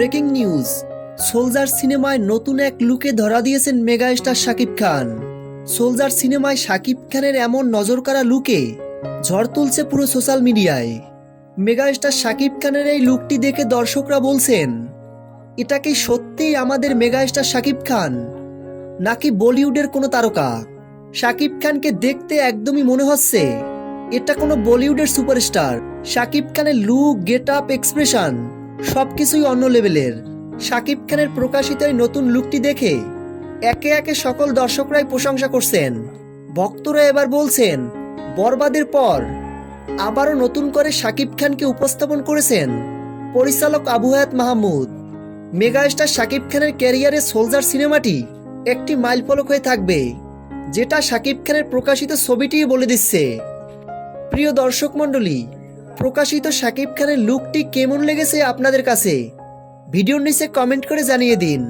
Breaking news, soldier সিনেমায় নতুন এক লুকে ধরা দিয়েছেন mega star Shakib Khan. Soldier সিনেমায় শাকিব খানের এমন নজরকাড়া লুকে ঝড় তুলছে পুরো সোশ্যাল মিডিয়ায়। মেগা স্টার শাকিব খানের এই লুকটি দেখে দর্শকরা বলছেন, এটা কি সত্যিই আমাদের মেগা স্টার শাকিব খান, নাকি বলিউডের কোনো তারকা? শাকিব খানকে দেখতে একদমই মনে হচ্ছে এটা কোনো বলিউডের সুপারস্টার। শাকিব খানের লুক, গেট আপ, এক্সপ্রেশন সবকিছুই অন্য লেভেলের। শাকিব খানের প্রকাশিত এই নতুন লুকটি দেখে একে একে সকল দর্শকরাই প্রশংসা করছেন। ভক্তরা এবার বলছেন, বরবাদের পর আবারও নতুন করে শাকিব খানকে উপস্থাপন করেছেন পরিচালক আবু হায়াত মাহমুদ। মেগা স্টার শাকিব খানের ক্যারিয়ারে সোলজার সিনেমাটি একটি মাইলফলক হয়ে থাকবে, যেটা শাকিব খানের প্রকাশিত ছবিটিই বলে দিচ্ছে। প্রিয় দর্শক মণ্ডলী, প্রকাশিত শাকিব খানের লুকটি কেমন লেগেছে আপনাদের কাছে? ভিডিওর নিচে কমেন্ট করে জানিয়ে দিন।